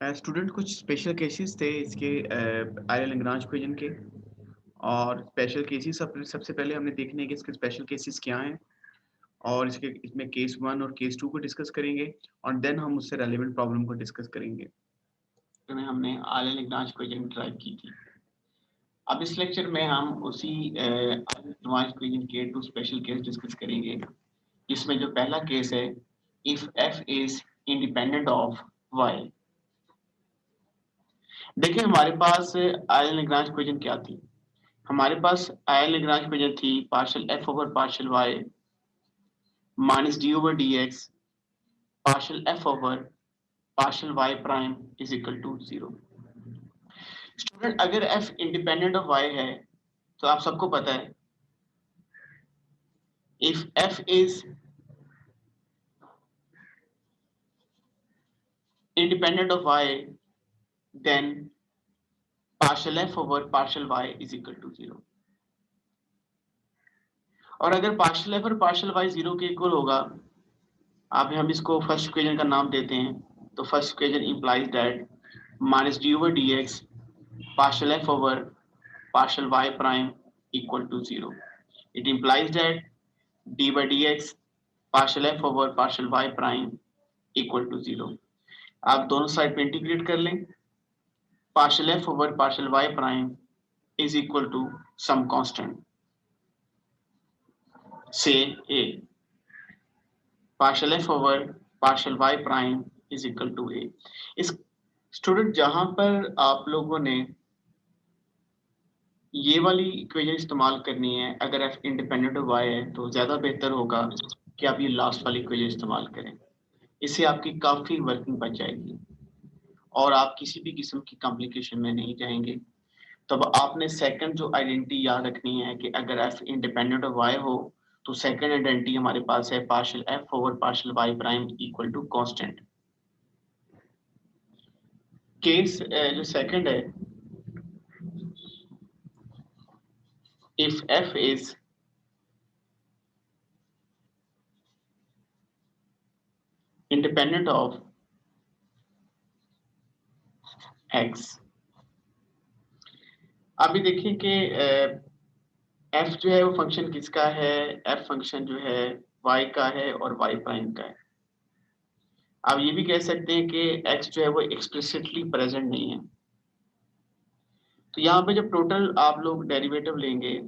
Student कुछ special cases थे इसके आर्य लैग्रांज इक्वेशन के। और स्पेशल केसेस सबसे पहले हमने देखने हैं कि इसके स्पेशल केसेस क्या हैं, और इसमें केस 1 और केस 2 को डिस्कस करेंगे, और देन हम उससे रेलेवेंट प्रॉब्लम को डिस्कस करेंगे। में हमने आर्य लैग्रांज इक्वेशन ड्राइव की थी। अब इस लेक्चर में हम उसी आर्य लैग्रांज इक्वेशन के 2 स्पेशल केस डिस्कस करेंगे, जिसमें जो पहला केस है, if f is independent of y। देखिए हमारे पास आर्य लैग्रांज इक्वेशन क्या थी। हमारे पास आर्य लैग्रांज इक्वेशन थी partial f over partial y minus d over dx partial f over partial y prime is equal to 0। Student अगर f independent of y है तो आप सबको पता है if f is independent of y then partial f over partial y is equal to 0। और अगर partial f और partial y 0 के इक्वल होगा, आप हम इसको फर्स्ट इक्वेशन का नाम देते हैं, तो first equation implies that minus d over dx partial f over partial y prime equal to 0। It implies that d by dx partial f over partial y prime equal to 0। आप दोनों side पे integrate कर लें, partial f over partial y prime is equal to some constant, say a। partial f over partial y prime is equal to a। इस student जहां पर आप लोगों ने ये वाली इक्वेशन इस्तेमाल करनी है, अगर f इंडिपेंडेंट ऑफ y है तो ज्यादा बेहतर होगा कि आप ये लास्ट वाली इक्वेशन इस्तेमाल करें। इससे आपकी काफी वर्किंग बच जाएगी और आप किसी भी किस्म की कॉम्प्लिकेशन में नहीं जाएंगे। तब आपने सेकंड जो आइडेंटिटी याद रखनी है कि अगर f इंडिपेंडेंट ऑफ y हो तो सेकंड आइडेंटिटी हमारे पास है partial f over partial y prime equal to constant. Case जो सेकंड है, if f is independent of x। अभी देखिए कि f जो है वो फंक्शन किसका है, f फंक्शन जो है y का है और y प्राइम का है। आप ये भी कह सकते हैं कि x जो है वो एक्सप्लिसिटली प्रेजेंट नहीं है। तो यहाँ पे जब टोटल आप लोग डेरिवेटिव लेंगे,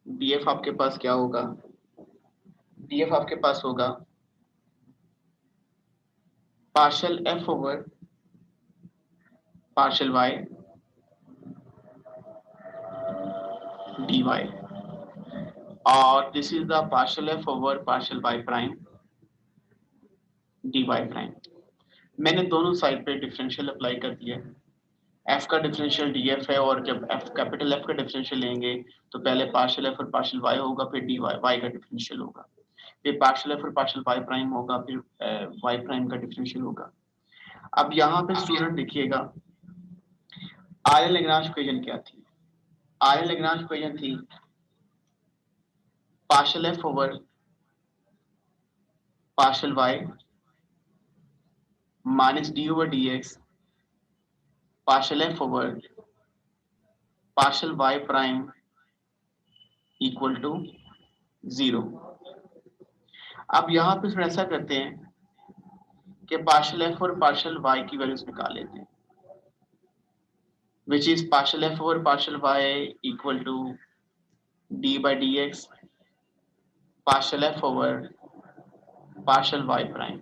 df आपके पास क्या होगा, df आपके पास होगा partial f over partial y dy, और this is the partial f over partial y prime dy prime. मैंने दोनों साइड पे डिफरेंशियल अप्लाई कर दिया है। f का डिफरेंशियल df है, और जब f कैपिटल F का डिफरेंशियल लेंगे तो पहले पार्शियल f और पार्शियल y होगा, फिर dy y का डिफरेंशियल होगा, फिर पार्शियल f और पार्शियल y प्राइम होगा, फिर y प्राइम का डिफरेंशियल होगा। अब यहाँ पे स्टूडेंट देखिएगा आर्य लैग्रांज इक्वेशन क्या थी। आर्य लैग्रांज इक्वेशन थी partial f over partial y minus d over dx partial f over partial y prime equal to 0। अब यहाँ पे फिर ऐसा करते हैं कि पार्शियल f और पार्शियल y की वैल्यूज निकाल लेते हैं, which is partial f over partial y equal to d by dx partial f over partial y prime.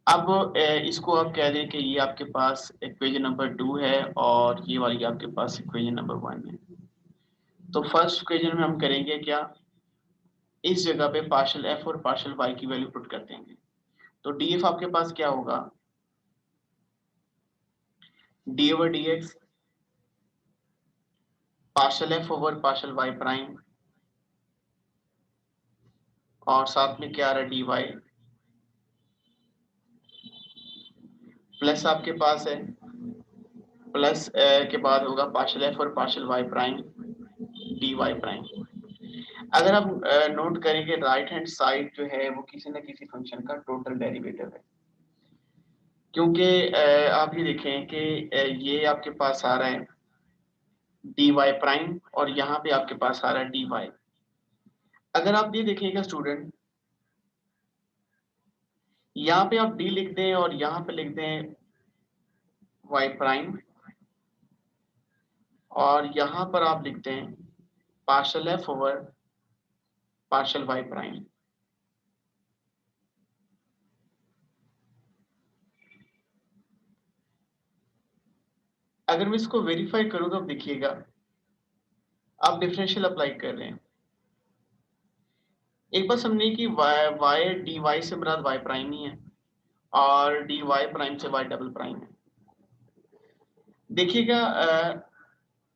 अब इसको आप कह दें कि ये आपके पास इक्वेशन नंबर 2 है और ये वाली आपके पास इक्वेशन नंबर 1 है। तो फर्स्ट इक्वेशन में हम करेंगे क्या, इस जगह पे पार्शियल f और पार्शियल y की वैल्यू पुट कर देंगे। तो df आपके पास क्या होगा, d over dx partial f over partial y prime, और साथ में क्या आ रहा है dy, प्लस आपके पास है प्लस के बाद होगा पार्शियल f और partial y prime dy prime. अगर आप नोट करेंगे राइट हैंड साइड जो है वो किसी न किसी फंक्शन का टोटल डेरिवेटिव है। क्योंकि आप ये देखें कि ये आपके पास आ रहा है dy प्राइम और यहाँ पे आपके पास आ रहा है dy। अगर आप ये देखिएगा स्टूडेंट, यहाँ पे आप d लिख दें और यहाँ पे लिख दें y प्राइम और यहाँ पर आप लिखते हैं partial f over partial y prime. अगर मैं इसको वेरीफाई करूंगा, अब देखिएगा आप डिफरेंशियल अप्लाई कर रहे हैं। एक बात समझिए कि y dy से मुराद y प्राइम ही है और dy प्राइम से y डबल प्राइम है। देखिएगा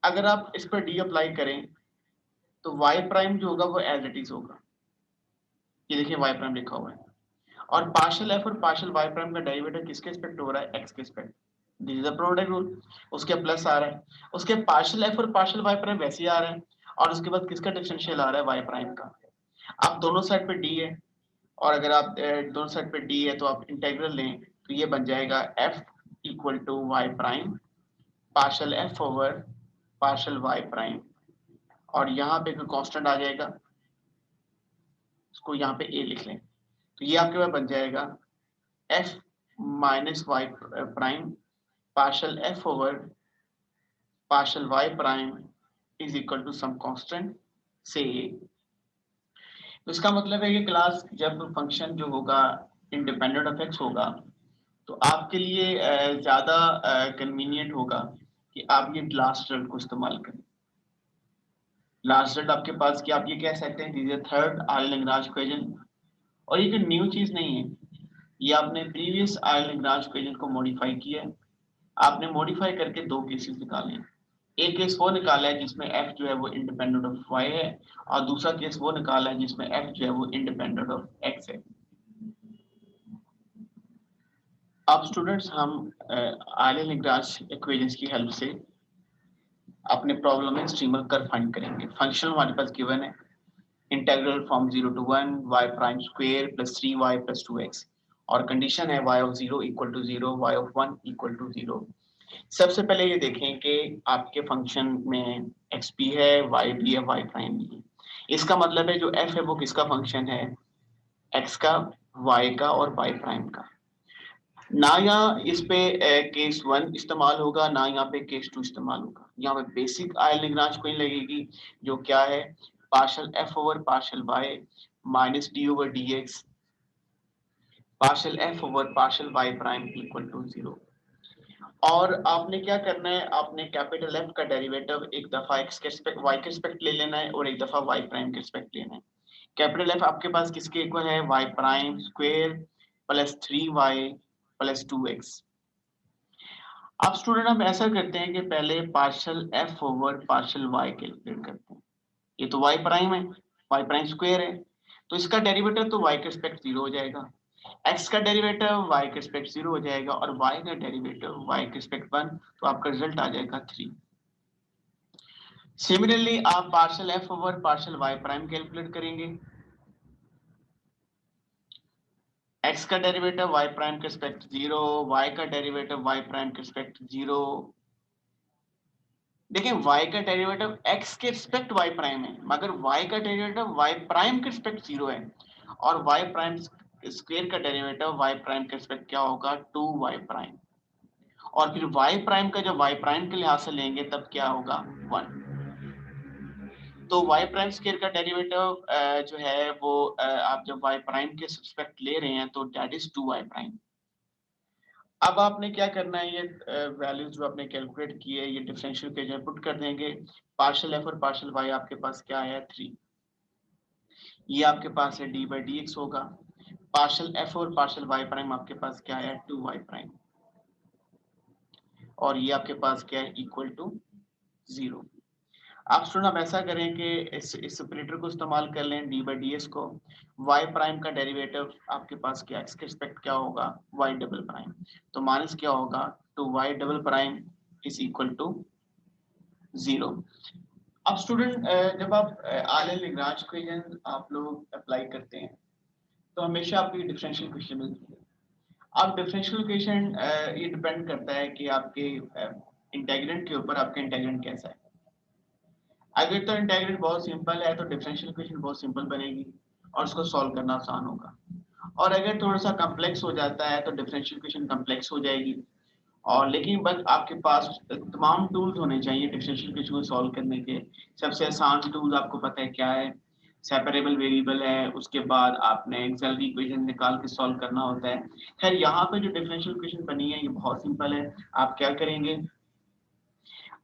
अगर आप इस पर d अप्लाई करें तो y प्राइम जो होगा वो एज इट इज होगा। ये देखिए y प्राइम लिखा हुआ है और पार्शियल f और पार्शियल y प्राइम का डेरिवेटिव किसके रिस्पेक्ट हो रहा है, x के respect. This is the product rule. उसके प्लस आ रहा है, उसके पार्शियल f और पार्शियल y प्राइम वैसे ही आ रहा है और उसके बाद किसका डिफरेंशियल आ रहा है, y प्राइम का। अब दोनों साइड पे d है और अगर आप दोनों साइड पे d है तो आप इंटीग्रल लें तो ये बन जाएगा f equal to y prime partial f over partial y prime और यहाँ पे कोई कांस्टेंट आ जाएगा, इसको यहाँ पे a लिख लें तो ये आपके पास बन जाएगा f minus y prime partial f over partial y prime is equal to some constant से a। तो इसका मतलब है कि क्लास जब फंक्शन जो होगा इंडिपेंडेंट ऑफ x होगा तो आपके लिए ज्यादा कन्वीनियंट होगा कि आप ये लास्ट रिजल्ट को इस्तेमाल करें। लास्ट रिजल्ट आपके पास कि आप ये कह सकते हैं दिस इज थर्ड आर्य-लैग्रांज इक्वेशन और ये कोई न्यू चीज नहीं है, ये आपने प्रीवियस आर्य-लैग्रांज इक्वेशन को मॉडिफाई किया है। आपने मॉडिफाई करके दो केसेस निकाले हैं। एक केस वो निकाला है जिसमें f जो है वो इंडिपेंडेंट ऑफ y है और दूसरा केस वो निकाला है जिसमें f जो है वो इंडिपेंडेंट ऑफ x है। अब स्टूडेंट्स हम आर्य-लैग्रांज इक्वेशंस की हेल्प से अपने प्रॉब्लम में स्ट्रीमर कर्व फाइंड करेंगे। फंक्शन हमारे पास गिवन है integral from 0 to 1 y prime square plus 3y plus 2x और कंडीशन है y of 0 equal to 0, y of 1 equal to 0। सबसे पहले ये देखें कि आपके फंक्शन में x भी है, y भी है, y प्राइम भी है। इसका मतलब है जो f है वो किसका फंक्शन है, x का, y का और y प्राइम का। ना यहाँ इस पे केस 1 इस्तेमाल होगा, ना यहाँ पे केस 2 इस्तेमाल होगा। यहाँ पे बेसिक आर्य-लैग्रांज कोई लगेगी जो क्या है partial f over partial y minus d over dx partial f over partial y prime equal to 0। और आपने क्या करना है, आपने कैपिटल F का डेरिवेटिव एक दफा x के रिस्पेक्ट y के रिस्पेक्ट ले लेना है और एक दफा y प्राइम के रिस्पेक्ट लेना है। कैपिटल F आपके पास किसके इक्वल है, y prime square plus 3y plus 2x। अब स्टूडेंट हम ऐसा करते हैं कि पहले partial f over partial y calculate करते हैं। ये तो y प्राइम है, y प्राइम स्क्वायर है तो इसका डेरिवेटिव तो y के रिस्पेक्ट 0 हो जाएगा, x का डेरिवेटिव y के रिस्पेक्ट 0 हो जाएगा और y का डेरिवेटिव y के रिस्पेक्ट 1 तो आपका रिजल्ट आ जाएगा 3। सिमिलरली आप partial f over partial y prime calculate करेंगे, x का डेरिवेटिव y प्राइम के रिस्पेक्ट 0, y का डेरिवेटिव y प्राइम के रिस्पेक्ट 0। देखिए y का डेरिवेटिव x के रिस्पेक्ट y प्राइम है मगर y का डेरिवेटिव y प्राइम के रिस्पेक्ट 0 है और y प्राइम स्क्वायर का डेरिवेटिव y प्राइम के रिस्पेक्ट क्या होगा 2y प्राइम और फिर y प्राइम का जब y प्राइम के लिहाज से लेंगे तब क्या होगा 1। तो y प्राइम स्क्वायर का डेरिवेटिव जो है वो आप जब y प्राइम के रिस्पेक्ट ले रहे हैं तो दैट इज 2y प्राइम। अब आपने क्या करना है, ये वैल्यूज जो आपने कैलकुलेट की है ये डिफरेंशियल इक्वेशन पुट कर देंगे। पार्शियल f और पार्शियल y आपके पास क्या है 3, ये आपके पास है d बाई डी एक्स होगा। पार्शियल f और पार्शियल y प्राइम आपके पास क्या है 2y प्राइम और ये आपके पास क्या है इक्वल टू 0। आप स्टूडेंट आप ऐसा करें कि इस ऑपरेटर को इस्तेमाल कर लें d बाई डी एक्स को। y प्राइम का डेरिवेटिव आपके पास क्या x के रिस्पेक्ट क्या होगा y डबल प्राइम तो माइनस क्या होगा 2y double prime is equal to 0। अब स्टूडेंट जब आप आर्य-लैग्रांज इक्वेशन आप लोग अप्लाई करते हैं तो हमेशा आपको डिफरेंशियल इक्वेशन मिलती है। अब डिफरेंशियल इक्वेशन ये डिपेंड करता है कि आपके इंटीग्रेंट के ऊपर आपका इंटीग्रेंट कैसा है। अगर तो इंटीग्रेंट बहुत सिंपल है तो डिफरेंशियल इक्वेशन बहुत सिंपल बनेगी और उसको सॉल्व करना आसान होगा, और अगर थोड़ा सा कॉम्प्लेक्स हो जाता है तो डिफरेंशियल इक्वेशन कॉम्प्लेक्स हो जाएगी। और लेकिन बस आपके पास तमाम टूल्स होने चाहिए डिफरेंशियल इक्वेशन को सॉल्व करने के। सबसे आसान टूल आपको पता है क्या है, सेपरेबल वेरिएबल है, उसके बाद आपने एक्सेल की इक्वेशन निकाल के सॉल्व करना होता है। खैर यहाँ पे जो डिफरेंशियल इक्वेशन बनी है ये बहुत सिंपल है। आप क्या करेंगे,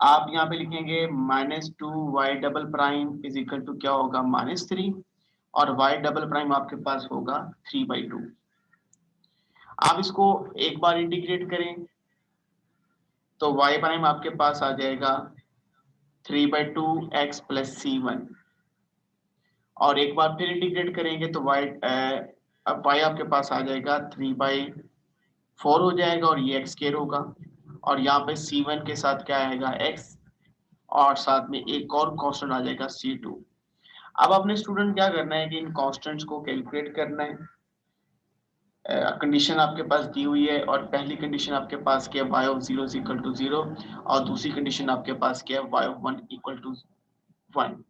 आप यहाँ पे लिखेंगे -2y double prime is equal to क्या होगा -3, और y डबल प्राइम आपके पास होगा 3/2। आप इसको एक बार इंटीग्रेट करें तो y प्राइम आपके पास आ जाएगा 3/2x प्लस c1, और एक बार फिर इंटीग्रेट करेंगे तो अब y आपके पास आ जाएगा 3/4 हो जाएगा, और ये x स्क्वायर होगा, और यहाँ पे c1 के साथ क्या आएगा x, और साथ में एक और कांस्टेंट आ जाएगा c2। अब अपने स्टूडेंट क्या करना है कि इन कांस्टेंट्स को कैलकुलेट करना है। कंडीशन आपके पास दी हुई है, और पहली कंडीशन आपके पास क्या है y of 0 is equal to 0, और दूसरी कंडीशन आपके पास क्या है y ऑफ 1 इक्वल टू 1।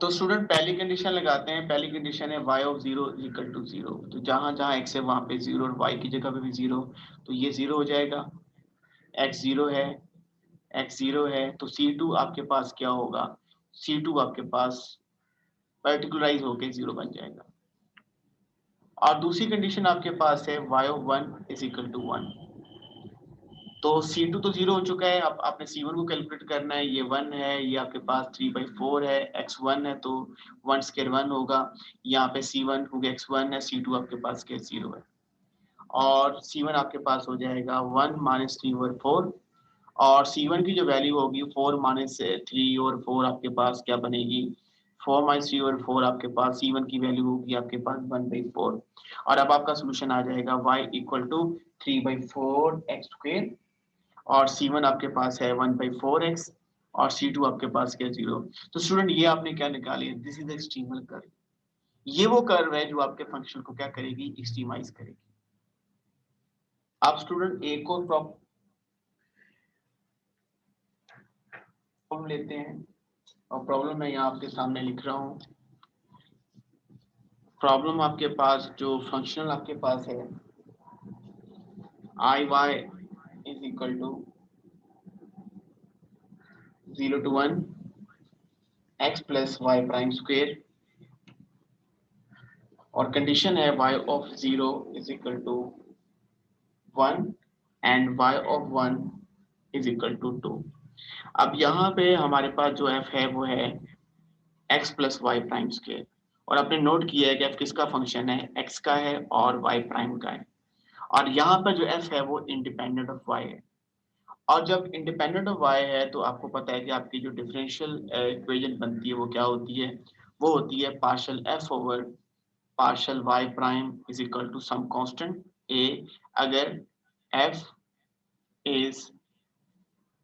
तो स्टूडेंट पहली कंडीशन लगाते हैं, पहली कंडीशन है y of 0 is equal to 0, तो जहां जहां x है वहां पे 0 और y की जगह पे भी 0, तो ये 0 हो जाएगा। x 0 है, x 0 है, तो c2 आपके पास क्या होगा, c2 आपके पास पर्टिकुलराइज होके 0 बन जाएगा। और दूसरी कंडीशन आपके पास है y of 1 is equal to 1, तो c2 तो 0 हो चुका है, अब आपने c1 को कैलकुलेट करना है, ये 1 है, ये आपके पास 3/4 है, x1 है तो 1 स्क्वायर 1 होगा, यहाँ पे c1 हो गया x1 है, c2 आपके पास क्या 0 है, और c1 आपके पास हो जाएगा 1 माइनस 3/4, और c1 की जो वैल्यू होगी 4 माइनस 3 और 4 आपके पास क्या बनेगी, 4 माइनस 3 और 4 आपके पास c1 की वैल्यू होगी आपके पास 1/4, और अब आपका सोल्यूशन आ जाएगा y equal to 3/4 x square, और c1 आपके पास है 1/4x, और c2 आपके पास क्या 0। तो स्टूडेंट ये आपने क्या निकाली, दिस इज एक्सट्रीमल कर्व। ये वो कर्व है जो आपके फंक्शन को क्या करेगी, एक्सट्रीमाइज करेगी। आप स्टूडेंट एक और प्रॉब्लम लेते हैं, और प्रॉब्लम मैं यहाँ आपके सामने लिख रहा हूँ। प्रॉब्लम आपके पास जो फंक्शनल आपके पास है i y is equal to 0 to 1 x plus y prime square, और कंडीशन है y of 0 is equal to 1 and y of 1 is equal to 2। अब यहाँ पे हमारे पास जो f है वो है x plus y prime square, और आपने नोट किया है कि f किसका फंक्शन है, x का है और y प्राइम का है, और यहाँ पर जो f है वो इंडिपेंडेंट ऑफ y है, और जब इंडिपेंडेंट ऑफ y है तो आपको पता है कि आपकी जो डिफरेंशियल इक्वेशन बनती है वो क्या होती है, वो होती है partial f over partial y prime is equal to some constant a, अगर f is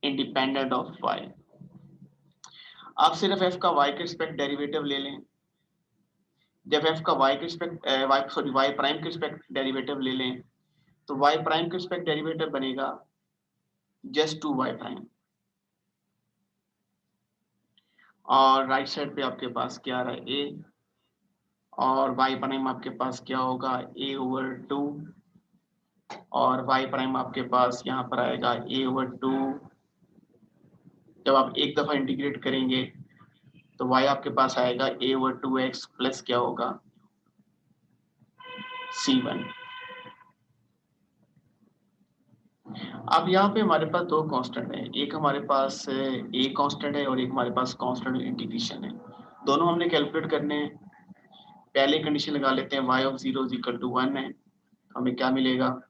independent of y। आप सिर्फ f का y के रिस्पेक्ट डेरिवेटिव ले लें, जब f का y के रिस्पेक्ट y प्राइम के रिस्पेक्ट डेरिवेटिव ले लें तो y प्राइम के रिस्पेक्ट डेरिवेटिव बनेगा जस्ट 2y प्राइम, और राइट साइड पे आपके पास क्या आ रहा है a, और y प्राइम आपके पास क्या होगा a ओवर 2, और y प्राइम आपके पास यहाँ पर आएगा a ओवर 2। जब आप एक दफा इंटीग्रेट करेंगे तो y आपके पास आएगा a ओवर 2x प्लस क्या होगा c1। अब यहाँ पे हमारे पास दो कांस्टेंट है, एक हमारे पास a कांस्टेंट है और एक हमारे पास कांस्टेंट इंटीग्रेशन है, दोनों हमने कैलकुलेट करने हैं। पहले कंडीशन लगा लेते हैं y of 0 is equal to 1 है, हमें क्या मिलेगा,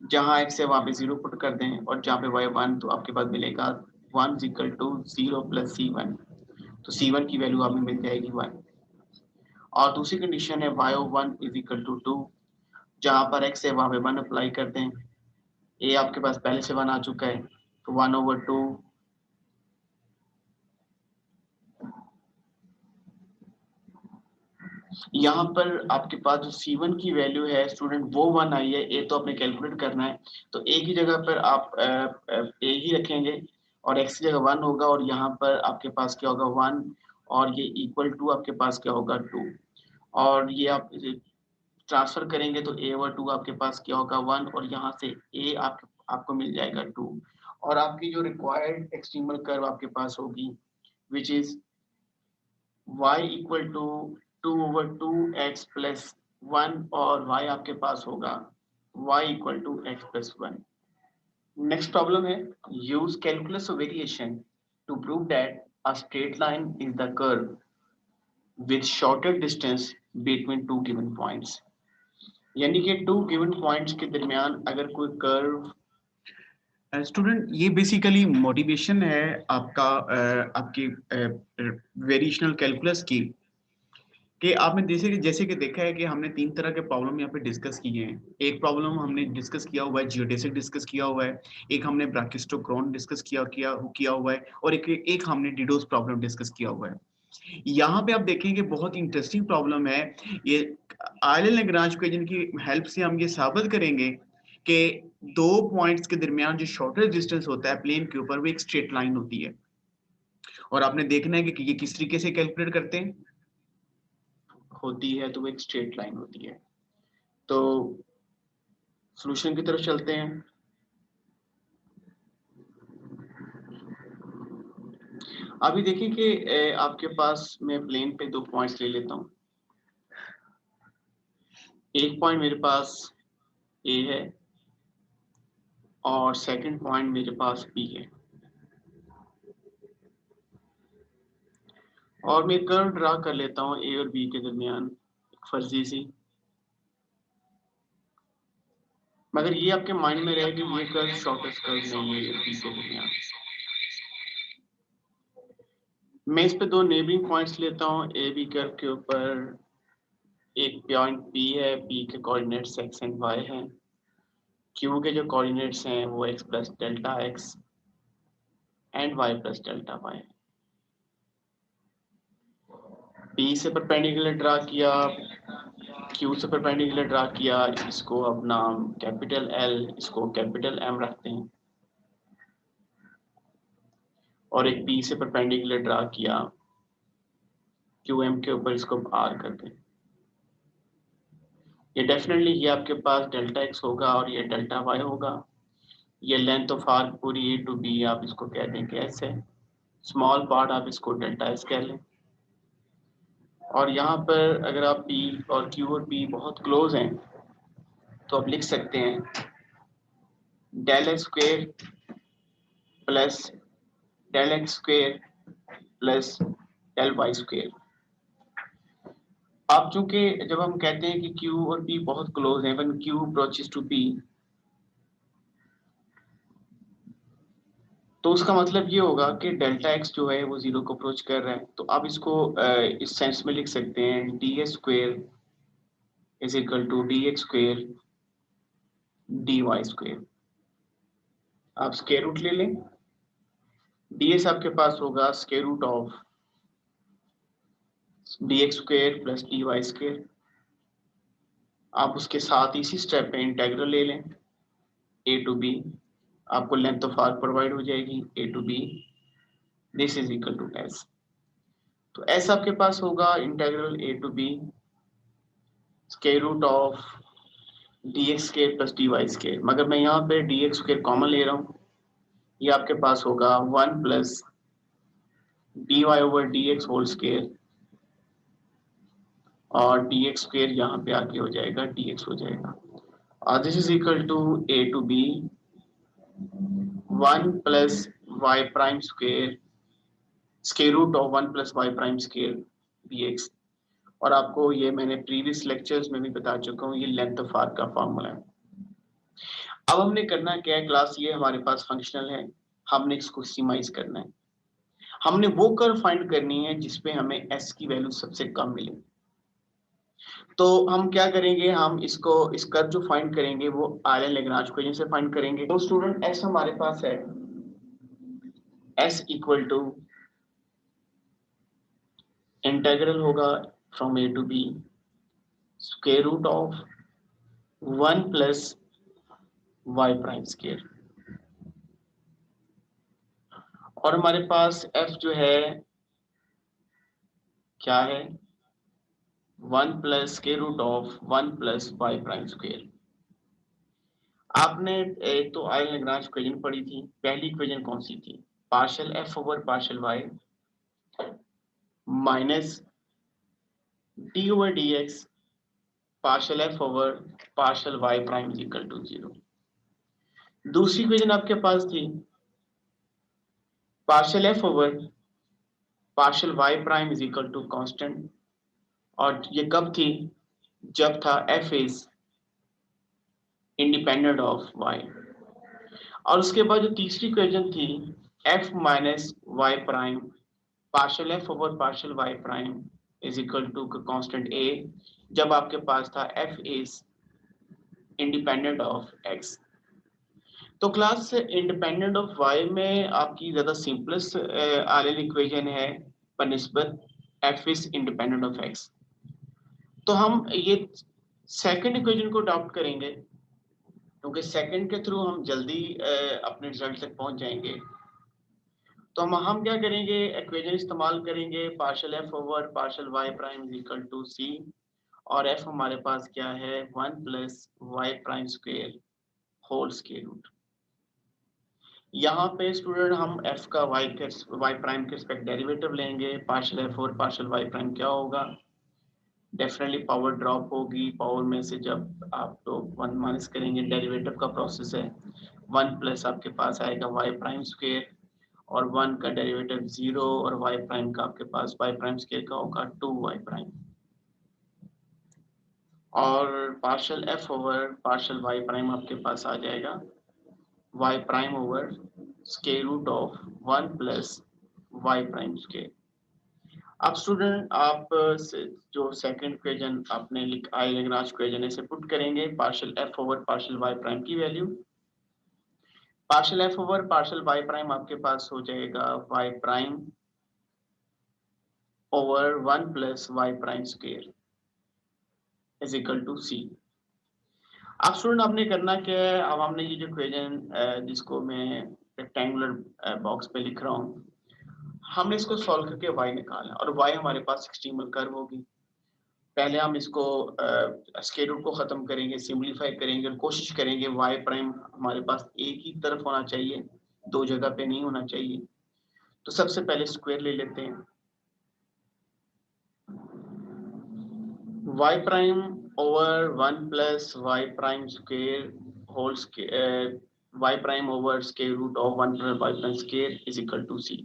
जहां x है वहां पे 0 पुट कर दें, और जहां पे y 1 तो आपके पास मिलेगा 1 is equal to 0 plus c1, तो c1 की वैल्यू हमें मिल जाएगी 1। और दूसरी कंडीशन है y of 1 is equal to 2, जहां पर x है वहां पे 1 अप्लाई कर दें, a आपके पास पहले से 1 आ चुका है तो 1 ओवर 2 , यहाँ पर आपके पास जो C1 की वैल्यू है स्टूडेंट वो 1 आई है, ए तो आपने कैलकुलेट करना है, तो ए की जगह पर आप ए ही रखेंगे और x की जगह 1 होगा, और यहाँ पर आपके पास क्या होगा 1, और ये इक्वल टू आपके पास क्या होगा 2, और ये आप ट्रांसफर करेंगे तो a ओवर 2 आपके पास क्या होगा 1, और यहाँ से a आपको मिल जाएगा 2, और आपकी जो रिक्वायर्ड एक्सट्रीमल कर्व आपके पास होगी which is y equal to 2 over 2x plus 1, और y आपके पास होगा y equal to x plus 1। Next problem है use calculus variation to prove that a straight line is the curve with shorter distance between two given points, यानी कि two given points के दरमियान अगर कोई कर्व। स्टूडेंट ये बेसिकली मोटिवेशन है आपका आपकी वेरिएशनल कैलकुलस की, कि आपने जैसे कि देखा है कि हमने तीन तरह के प्रॉब्लम यहाँ पे डिस्कस किए हैं। एक प्रॉब्लम हमने डिस्कस किया हुआ है जियोडेसिक डिस्कस किया हुआ है, एक हमने ब्राकिस्टोक्रोन डिस्कस किया हुआ है, और एक हमने डिडोस प्रॉब्लम डिस्कस किया हुआ है। यहाँ पे आप देखेंगे बहुत इंटरेस्टिंग प्रॉब्लम है ये। आयरलैंड-लैग्रांज इक्वेशन की हेल्प से हम ये साबित करेंगे कि दो पॉइंट्स के दरमियान जो शॉर्टेस्ट डिस्टेंस होता है प्लेन के ऊपर वो एक स्ट्रेट लाइन होती है, और आपने देखना है कि ये किस तरीके से कैलकुलेट करते हैं। होती है तो वो एक स्ट्रेट लाइन होती है। तो सॉल्यूशन की तरफ चलते हैं। अभी देखिए कि आपके पास मैं प्लेन पे दो पॉइंट्स ले लेता हूँ। एक पॉइंट मेरे पास ए है और सेकंड पॉइंट मेरे पास बी है, और मैं कर्व ड्रा कर लेता हूँ ए और बी के दरमियान एक फर्जी सी, मगर ये आपके माइंड में रहे कि ये कर्व शॉर्टेस्ट कर्व नहीं है ए और बी के दरमियान। मैं इस पे दो नेबरिंग पॉइंट्स लेता हूँ ए बी कर्व के ऊपर। एक पॉइंट पी है, पी के कोऑर्डिनेट्स एक्स एंड वाई हैं, क्यू के जो कोऑर्डिनेट्स हैं वो x plus delta x and y plus delta y. P से परपेंडिकुलर ड्रा किया, क्यू से परपेंडिकुलर ड्रा किया, इसको अब नाम कैपिटल एल, इसको कैपिटल एम रखते हैं, और एक पी से परपेंडिकुलर ड्रा किया क्यू एम के ऊपर, इसको आर करते हैं। ये डेफिनेटली ये आपके पास डेल्टा एक्स होगा और ये डेल्टा वाई होगा। ये लेंथ ऑफ आर्क पूरी ए टू बी आप इसको कह देंगे एस है, स्मॉल पार्ट आप इसको डेल्टा एस कह लें। और यहाँ पर अगर आप पी और क्यू और पी बहुत क्लोज हैं तो आप लिख सकते हैं del x square plus del x square plus del y square. अब चूंकि जब हम कहते हैं कि Q और P बहुत क्लोज हैं, when Q approaches to P, तो उसका मतलब ये होगा कि डेल्टा एक्स जो है वो जीरो को अप्रोच कर रहा है। तो आप इसको इस सेंस में लिख सकते हैं D S square is equal to D X square D Y square. आप स्क्वायर रूट ले लें, डी एस आपके पास होगा square root of D X square plus D Y square. आप उसके साथ इसी स्टेप पे इंटेग्रल ले लें ए टू बी, आपको लेंथ ऑफ आर्क प्रोवाइड हो जाएगी A to B, this is equal to S. तो एस आपके पास होगा integral A to be square root of D x square plus D y square, मगर मैं यहाँ पे डी एक्स स्क्वायर कॉमन ले रहा हूँ, ये आपके पास होगा 1 plus D y over d x whole square, और डी एक्स स्क्वायर यहाँ पे आके हो जाएगा डी एक्स हो जाएगा, और this is equal to a to b 1 plus y prime square square root of 1 plus y prime square d x. और आपको ये मैंने प्रीवियस लेक्चर्स में भी बता चुका हूँ, ये लेंथ ऑफ आर्क का फॉर्मूला है। अब हमने करना क्या है, क्लास ये हमारे पास फंक्शनल है, हमने इसको सिमाइज करना है। हमने वो कर्व फाइंड करनी है जिसपे हमें एस की वैल्यू सबसे कम मिले। तो हम क्या करेंगे, हम इस कर्व जो फाइंड करेंगे वो आयरलैंड-लैग्रांज इक्वेशन से फाइंड करेंगे। तो स्टूडेंट एस हमारे पास है एस इक्वल टू इंटीग्रल होगा from a to b square root of 1 plus y prime square, और हमारे पास f जो है क्या है 1 plus square root of 1 plus y prime square. आपने एक तो आयल लैग्रांज इक्वेशन पढ़ी थी, पहली इक्वेशन कौन सी थी, partial f over partial y minus d over dx partial f over partial y prime is equal to 0। दूसरी इक्वेशन आपके पास थी partial f over partial y prime is equal to constant, और ये कब थी, जब था f is independent of y। और उसके बाद जो तीसरी इक्वेशन थी f minus y prime partial f over partial y prime is equal to constant a, जब आपके पास था f is independent of x। तो क्लास इंडिपेंडेंट ऑफ y में आपकी ज्यादा सिंपलेस्ट आरएल इक्वेशन है बनिस्बत f is independent of x। तो हम ये सेकंड इक्वेशन को अडॉप्ट करेंगे क्योंकि सेकंड के थ्रू हम जल्दी अपने रिजल्ट तक पहुंच जाएंगे। तो हम क्या करेंगे, इक्वेशन इस्तेमाल करेंगे partial f over partial y prime is equal to c, और f हमारे पास क्या है 1 plus y prime square whole square root. यहाँ पे स्टूडेंट हम f का y प्राइम के रिस्पेक्ट डेरिवेटिव लेंगे, partial f over partial y prime क्या होगा, डेफिनेटली पावर ड्रॉप होगी, पावर में से जब आप लोग 1 माइनस करेंगे, डेरिवेटिव का प्रोसेस है, 1 प्लस आपके पास आएगा y प्राइम स्क्वायर, और 1 का डेरिवेटिव 0, और y प्राइम का आपके पास y प्राइम स्क्वायर का होगा 2y प्राइम, और partial f over partial y prime आपके पास आ जाएगा y prime over square root of 1 plus y prime square. अब स्टूडेंट आप जो सेकंड इक्वेशन आपने लिखा लैग्रांज इक्वेशन से पुट करेंगे partial f over partial y prime की value, partial f over partial y prime आपके पास हो जाएगा y prime over 1 plus y prime square is equal to c। अब स्टूडेंट आपने करना क्या है, अब हमने ये जो इक्वेशन जिसको मैं रेक्टेंगुलर बॉक्स पे लिख रहा हूँ, हमने इसको सॉल्व करके y निकालना, और y हमारे पास एक्सट्रीमल कर्व होगी। पहले हम इसको स्क्वायर रूट को खत्म करेंगे, सिंपलीफाई करेंगे, और कोशिश करेंगे y प्राइम हमारे पास एक ही तरफ होना चाहिए, दो जगह पे नहीं होना चाहिए। तो सबसे पहले स्क्वायर ले लेते हैं, y prime over 1 plus y prime square whole square y prime over square root of 1 plus y prime square is equal to c।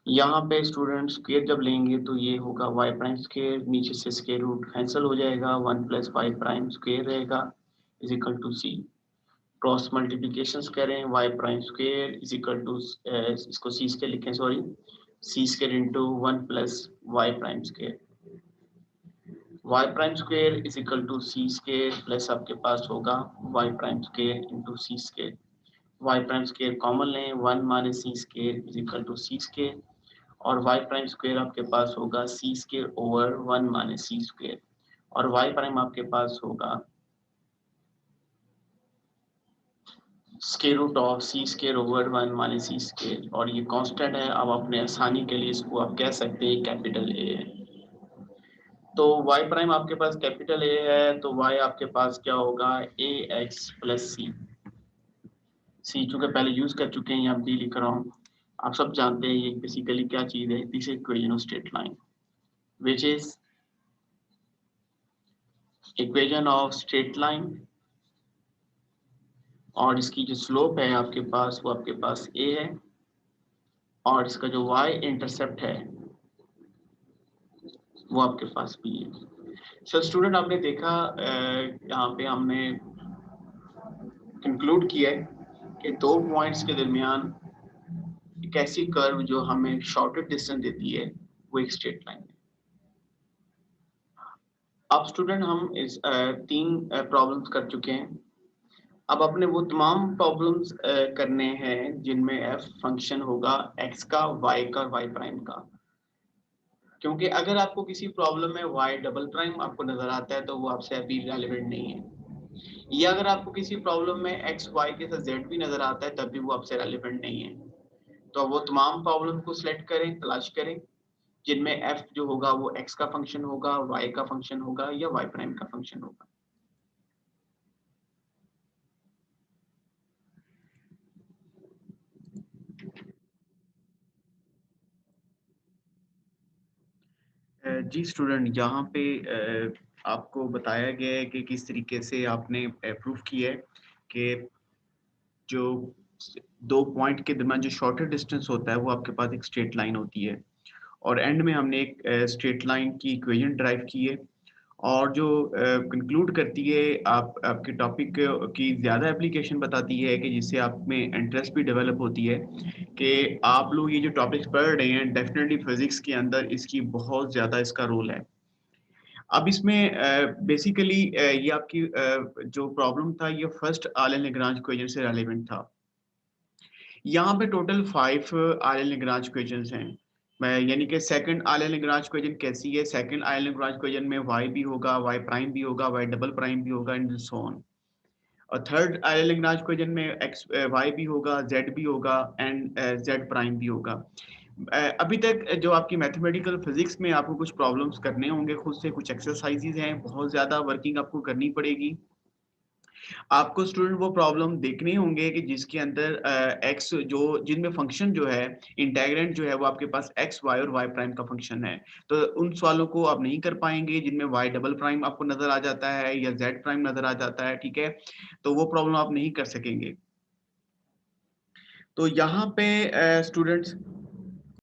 यहाँ पे स्टूडेंट स्क्वायर जब लेंगे तो ये होगा y प्राइम स्क्वायर, नीचे से स्क्वायर रूट कैंसिल हो जाएगा, 1 प्लस y प्राइम स्क्वायर रहेगा is equal to c। Cross multiplication करें, y prime square is equal to इसको c स्क्वायर लिखें, sorry c square into 1 plus y prime square, y prime square is equal to c square plus आपके पास होगा y prime square into c square. y prime square common लें, 1 minus c square is equal to c square, और y prime square आपके पास होगा c square over 1 minus c square, और y prime आपके पास होगा square root of c square over 1 minus c square, और ये कांस्टेंट है। अब अपने आसानी के लिए इसको आप कह सकते हैं कैपिटल A है। तो y प्राइम आपके पास कैपिटल A है, तो y आपके पास क्या होगा ax प्लस c चूंकि पहले यूज कर चुके हैं, यहाँ b लिख रहा हूँ, आप सब जानते हैं ये बेसिकली क्या चीज है, this equation of straight line which is equation of straight line, और इसकी जो स्लोप है आपके पास वो आपके पास a है, और इसका जो y इंटरसेप्ट है वो आपके पास b है। सर स्टूडेंट आपने देखा यहाँ पे हमने कंक्लूड किया है कि दो पॉइंट्स के दरमियान एक ऐसी कर्व जो हमें शॉर्टेस्ट डिस्टेंस देती है वो एक स्ट्रेट लाइन है। अब स्टूडेंट हम इस 3 प्रॉब्लम्स कर चुके हैं, अब अपने वो तमाम प्रॉब्लम्स करने हैं जिनमें f फंक्शन होगा x का, y का और y प्राइम का। क्योंकि अगर आपको किसी प्रॉब्लम में y डबल प्राइम आपको नजर आता है तो वो आपसे अभी रेलेवेंट नहीं है, या अगर आपको किसी प्रॉब्लम में x y के साथ z भी नजर आता है तब भी वो आपसे रेलेवेंट नहीं है। तो वो तमाम प्रॉब्लम को सिलेक्ट करें, तलाश करें जिनमें f जो होगा वो x का फंक्शन होगा, y का फंक्शन होगा या y प्राइम का फंक्शन होगा। जी स्टूडेंट, यहाँ पे आपको बताया गया है कि किस तरीके से आपने प्रूफ किया है कि जो 2 पॉइंट के दरमियान जो शॉर्टर डिस्टेंस होता है वो आपके पास एक स्ट्रेट लाइन होती है, और एंड में हमने एक स्ट्रेट लाइन की इक्वेशन ड्राइव की है, और जो कंक्लूड करती है आपके टॉपिक की ज़्यादा एप्लीकेशन बताती है कि जिससे आप में इंटरेस्ट भी डेवलप होती है कि आप लोग ये जो टॉपिक्स पढ़ रहे हैं डेफिनेटली फिजिक्स के अंदर इसकी बहुत ज़्यादा इसका रोल है। अब इसमें बेसिकली ये आपकी जो प्रॉब्लम था ये फर्स्ट आर्लन-लैग्रांज इक्वेशन से रेलेवेंट था। यहाँ पे टोटल 5 आर्लन-लैग्रांज इक्वेशंस हैं। मैं यानी कि सेकंड आर्लन-लैग्रांज इक्वेशन कैसी है? सेकंड आर्लन-लैग्रांज इक्वेशन में y भी होगा, y प्राइम भी होगा, y डबल प्राइम भी होगा एंड सो ऑन। और थर्ड आर्लन-लैग्रांज इक्वेशन में y भी होगा, z भी होगा एंड z प्राइम भी होगा। अभी तक जो आपकी मैथमेटिकल फिजिक्स में आपको कुछ प्रॉब्लम्स करने होंगे खुद से, कुछ एक्सरसाइजेज हैं, बहुत ज़्यादा वर्किंग आपको करनी पड़ेगी। आपको स्टूडेंट वो प्रॉब्लम देखने होंगे कि जिसके अंदर एक्स जो जिनमें फंक्शन जो है इंटीग्रेंड जो है वो आपके पास एक्स वाई और वाई प्राइम का फंक्शन है, तो उन सवालों को आप नहीं कर पाएंगे जिनमें वाई डबल प्राइम आपको नजर आ जाता है या जेड प्राइम नजर आ जाता है, ठीक है, तो वो प्रॉब्लम आप नहीं कर सकेंगे। तो यहाँ पे स्टूडेंट्स